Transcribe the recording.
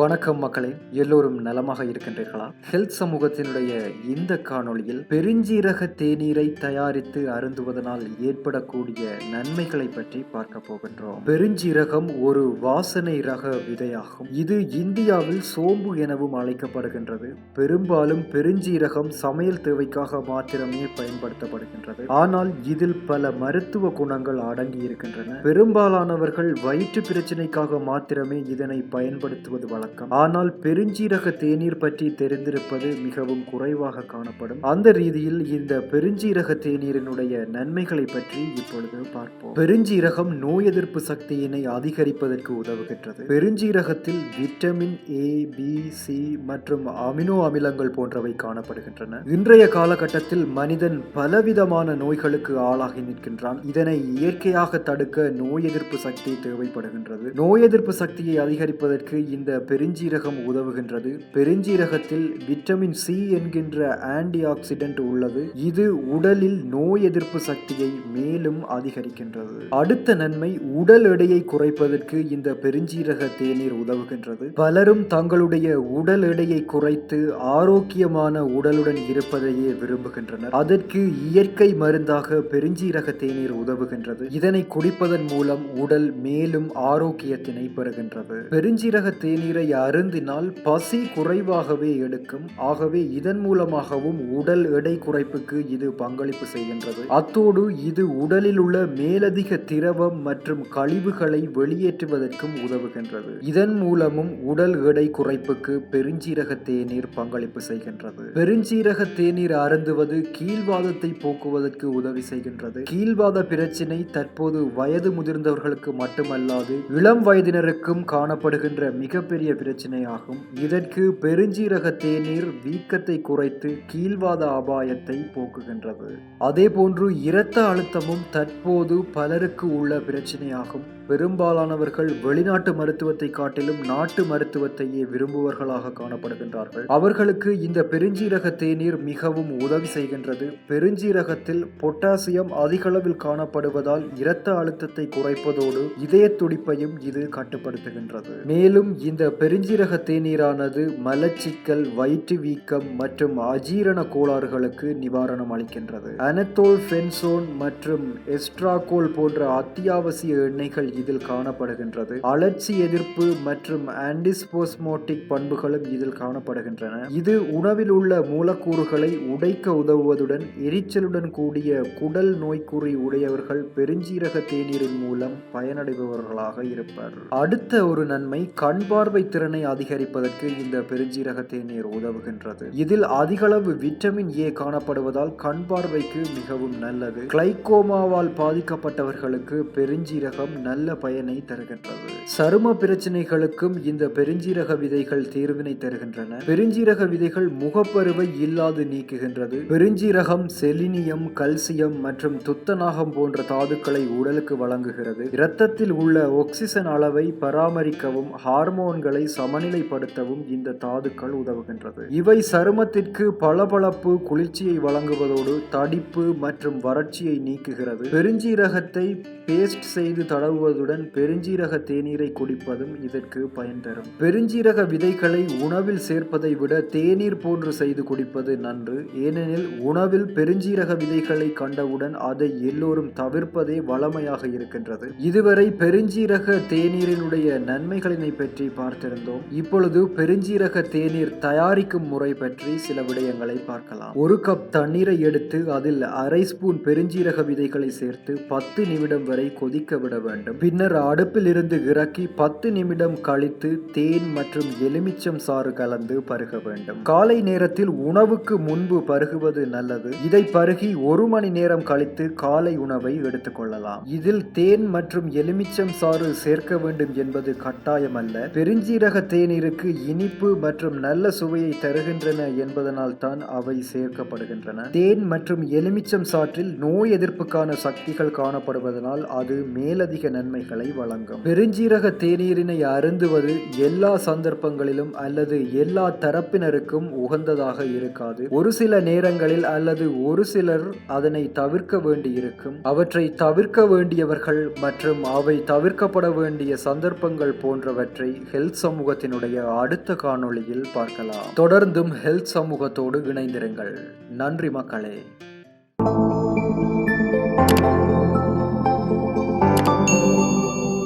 வணக்கம் மக்களே, எல்லோரும் நலமாக இருக்கின்றீர்களா? ஹெல்த் சமூகத்தினுடைய இந்த காணொளியில் பெருஞ்சீரக தேநீரை தயாரித்து அருந்துவதனால் ஏற்படக்கூடிய நன்மைகளை பற்றி பார்க்க போகின்றோம். பெருஞ்சீரகம் ஒரு வாசனை ரக விதையாகும். இது இந்தியாவில் சோம்பு எனவும் அழைக்கப்படுகின்றது. பெரும்பாலும் பெருஞ்சீரகம் சமையல் தேவைக்காக மாத்திரமே பயன்படுத்தப்படுகின்றது. ஆனால் இதில் பல மருத்துவ குணங்கள் அடங்கி இருக்கின்றன. பெரும்பாலானவர்கள் வயிற்று பிரச்சனைக்காக மாத்திரமே இதனை பயன்படுத்துவது வழக்கம். ஆனால் பெருஞ்சீரக தேநீர் பற்றி தெரிந்திருப்பது மிகவும் குறைவாக காணப்படும். அந்த ரீதியில் இந்த பெருஞ்சீரக தேநீரினுடைய நன்மைகளை பற்றி இப்பொழுது பார்ப்போம். பெருஞ்சீரகம் நோய் எதிர்ப்பு சக்தியினை அதிகரிப்பதற்கு உதவுகின்றது. பெருஞ்சீரகத்தில் விட்டமின் ஏ, பி, சி மற்றும் அமினோ அமிலங்கள் போன்றவை காணப்படுகின்றன. இன்றைய காலகட்டத்தில் மனிதன் பலவிதமான நோய்களுக்கு ஆளாகி நிற்கின்றான். இதனை இயற்கையாக தடுக்க நோய் எதிர்ப்பு சக்தி தேவைப்படுகின்றது. நோய் எதிர்ப்பு சக்தியை அதிகரிப்பதற்கு இந்த பெருஞ்சீரகம் உதவுகின்றது. பெருஞ்சீரகத்தில் விட்டமின் சி என்கின்ற ஆன்டி ஆக்சிடென்ட் உள்ளது. இது உடலில் நோய் எதிர்ப்பு சக்தியை மேலும் அதிகரிக்கின்றது. அடுத்த நன்மை, உடல் எடையை குறைப்பதற்கு இந்த பெருஞ்சீரக தேநீர் உதவுகின்றது. பலரும் தங்களுடைய உடல் எடையை குறைத்து ஆரோக்கியமான உடலுடன் இருப்பதையே விரும்புகின்றனர். அதற்கு இயற்கை மருந்தாக பெருஞ்சீரக தேநீர் உதவுகின்றது. இதனை குடிப்பதன் மூலம் உடல் மேலும் ஆரோக்கியத்தினை பெறுகின்றது. பெருஞ்சீரக தேநீரை அருந்தினால் பசி குறைவாகவே எடுக்கும். ஆகவே இதன் மூலமாகவும் உடல் எடை குறைப்புக்கு இது பங்களிப்பு செய்கின்றது. அத்தோடு இது உடலில் உள்ள மேலதிக திரவம் மற்றும் கழிவுகளை வெளியேற்றுவதற்கும் உதவுகின்றது. இதன் மூலமும் உடல் எடை குறைப்புக்கு பெருஞ்சீரக தேநீர் பங்களிப்பு செய்கின்றது. பெருஞ்சீரக தேநீர் அருந்துவது கீழ்வாதத்தை போக்குவதற்கு உதவி செய்கின்றது. கீழ்வாத பிரச்சினை தற்போது வயது முதிர்ந்தவர்களுக்கு மட்டுமல்லாது இளம் வயதினருக்கும் காணப்படுகின்ற மிகப்பெரிய பிரச்சனையாகும். இதற்கு பெருஞ்சீரக தேநீர் வீக்கத்தை குறைத்து கீழ்வாத அபாயத்தை போக்குகின்றது. அதே போன்று இரத்த அழுத்தமும் தற்போது பலருக்கு உள்ள பிரச்சனையாகும். பெரும்பாலானவர்கள் வெளிநாட்டு மருத்துவத்தை காட்டிலும் நாட்டு மருத்துவத்தையே விரும்புவர்களாக காணப்படுகின்றார்கள். அவர்களுக்கு இந்த பெருஞ்சீரக தேநீர் மிகவும் உதவி செய்கின்றது. பெருஞ்சீரகத்தில் பொட்டாசியம் அதிகளவில் காணப்படுவதால் இரத்த அழுத்தத்தை குறைப்பதோடு இதய துடிப்பையும் இது கட்டுப்படுத்துகின்றது. மேலும் இந்த பெருஞ்சீரக தேநீரானது மலச்சிக்கல், வயிற்று வீக்கம் மற்றும் அஜீரண கோளாறுகளுக்கு நிவாரணம் அளிக்கின்றது. அனத்தோல், ஃபென்சோன் மற்றும் எஸ்ட்ராகோல் போன்ற அத்தியாவசிய எண்ணெய்கள் இதில் காணப்படுகின்றது. அழற்சி எதிர்ப்பு மற்றும் ஆன்டிஸ்போஸ்மோட்டிக் பண்புகளும் இதில் காணப்படுகின்றன. இது உணவில் உள்ள மூலக்கூறுகளை உடைக்க உதவுவதுடன் எரிச்சலுடன் கூடிய குடல் நோய்க்குறி உடையவர்கள் பெருஞ்சீரக தேநீரின் மூலம் பயனடைபவர்களாக இருப்பர். அடுத்த ஒரு நன்மை, கண் பார்வை திறனை அதிகரிப்பதற்கு இந்த பெருஞ்சீரக தேநீர் உதவுகின்றது. இதில் அதிகளவு விட்டமின் ஏ காணப்படுவதால் கண் பார்வைக்கு மிகவும் நல்லது. கிளைகோமாவால் பாதிக்கப்பட்டவர்களுக்கு பெருஞ்சீரகம் நல்ல பயனை தருகின்றது. சரும பிரச்சனைகளுக்கும் இந்த பெருஞ்சீரக விதைகள் தீர்வினை தருகின்றன. பெருஞ்சீரக விதைகள் முகப்பருவை இல்லாது நீக்குகின்றது. பெருஞ்சீரகம் செலினியம், கல்சியம் மற்றும் துத்தநாகம் போன்ற தாதுக்களை உடலுக்கு வழங்குகிறது. இரத்தத்தில் உள்ள ஆக்சிஜன் அளவை பராமரிக்கவும் ஹார்மோன்களை சமநிலைப்படுத்தவும் இந்த தாதுக்கள் உதவுகின்றது. இவை சருமத்திற்கு பளபளப்பு, குளிர்ச்சியை வழங்குவதோடு தடிப்பு மற்றும் வறட்சியை நீக்குகிறது. பெருஞ்சீரகத்தை பேஸ்ட் செய்து தடவுவதுடன் பெருஞ்சீரக தேநீரை குடிப்பதும் இதற்கு பயன் தரும். பெருஞ்சீரக விதைகளை உணவில் சேர்ப்பதை விட தேநீர் போன்று செய்து குடிப்பது நன்று. ஏனெனில் உணவில் பெருஞ்சீரக விதைகளை கண்டவுடன் அதை எல்லோரும் தவிர்ப்பதே வழமையாக இருக்கின்றது. இதுவரை பெருஞ்சீரக தேநீரினுடைய நன்மைகளினை பற்றி பார்த்திருந்தோம். இப்பொழுது பெருஞ்சீரக தேநீர் தயாரிக்கும் முறை பற்றி சில விடயங்களை பார்க்கலாம். ஒரு கப் தண்ணீரை எடுத்து அதில் அரை ஸ்பூன் பெருஞ்சீரக விதைகளை சேர்த்து 10 நிமிடம் வரை கொதிக்க விட வேண்டும். பின்னர் அடுப்பில் இருந்து இறக்கி 10 நிமிடம் கழித்து தேன் மற்றும் எலுமிச்சம் சாறு கலந்து பருக வேண்டும். காலை நேரத்தில் உணவுக்கு முன்பு பருகுவது நல்லது. இதை பருகி 1 மணி நேரம் கழித்து காலை உணவை எடுத்துக் கொள்ளலாம். இதில் தேன் மற்றும் எலுமிச்சம் சாறு சேர்க்க வேண்டும் என்பது கட்டாயம் அல்ல. பெருஞ்சீரக தேநீருக்கு இனிப்பு மற்றும் நல்ல சுவையை தருகின்றன என்பதனால் தான் அவை சேர்க்கப்படுகின்றன. தேன் மற்றும் எலுமிச்சம் சாற்றில் நோய் எதிர்ப்புக்கான சக்திகள் காணப்படுவதனால் அது மேலதிக நன்மைகளை வழங்கும். பெருஞ்சீரக தேநீரினை அருந்துவது எல்லா சந்தர்ப்பங்களிலும் அல்லது எல்லா தரப்பினருக்கும் உகந்ததாக இருக்காது. ஒரு சில நேரங்களில் அல்லது ஒரு சிலர் அதனை தவிர்க்க வேண்டி இருக்கும். அவற்றை தவிர்க்க வேண்டியவர்கள் மற்றும் அவை தவிர்க்கப்பட வேண்டிய சந்தர்ப்பங்கள் போன்றவற்றை ஹெல்த் சமூகத்தினுடைய அடுத்த காணொளியில் பார்க்கலாம். தொடர்ந்தும் ஹெல்த் சமூகத்தோடு இணைந்திருங்கள். நன்றி மக்களே.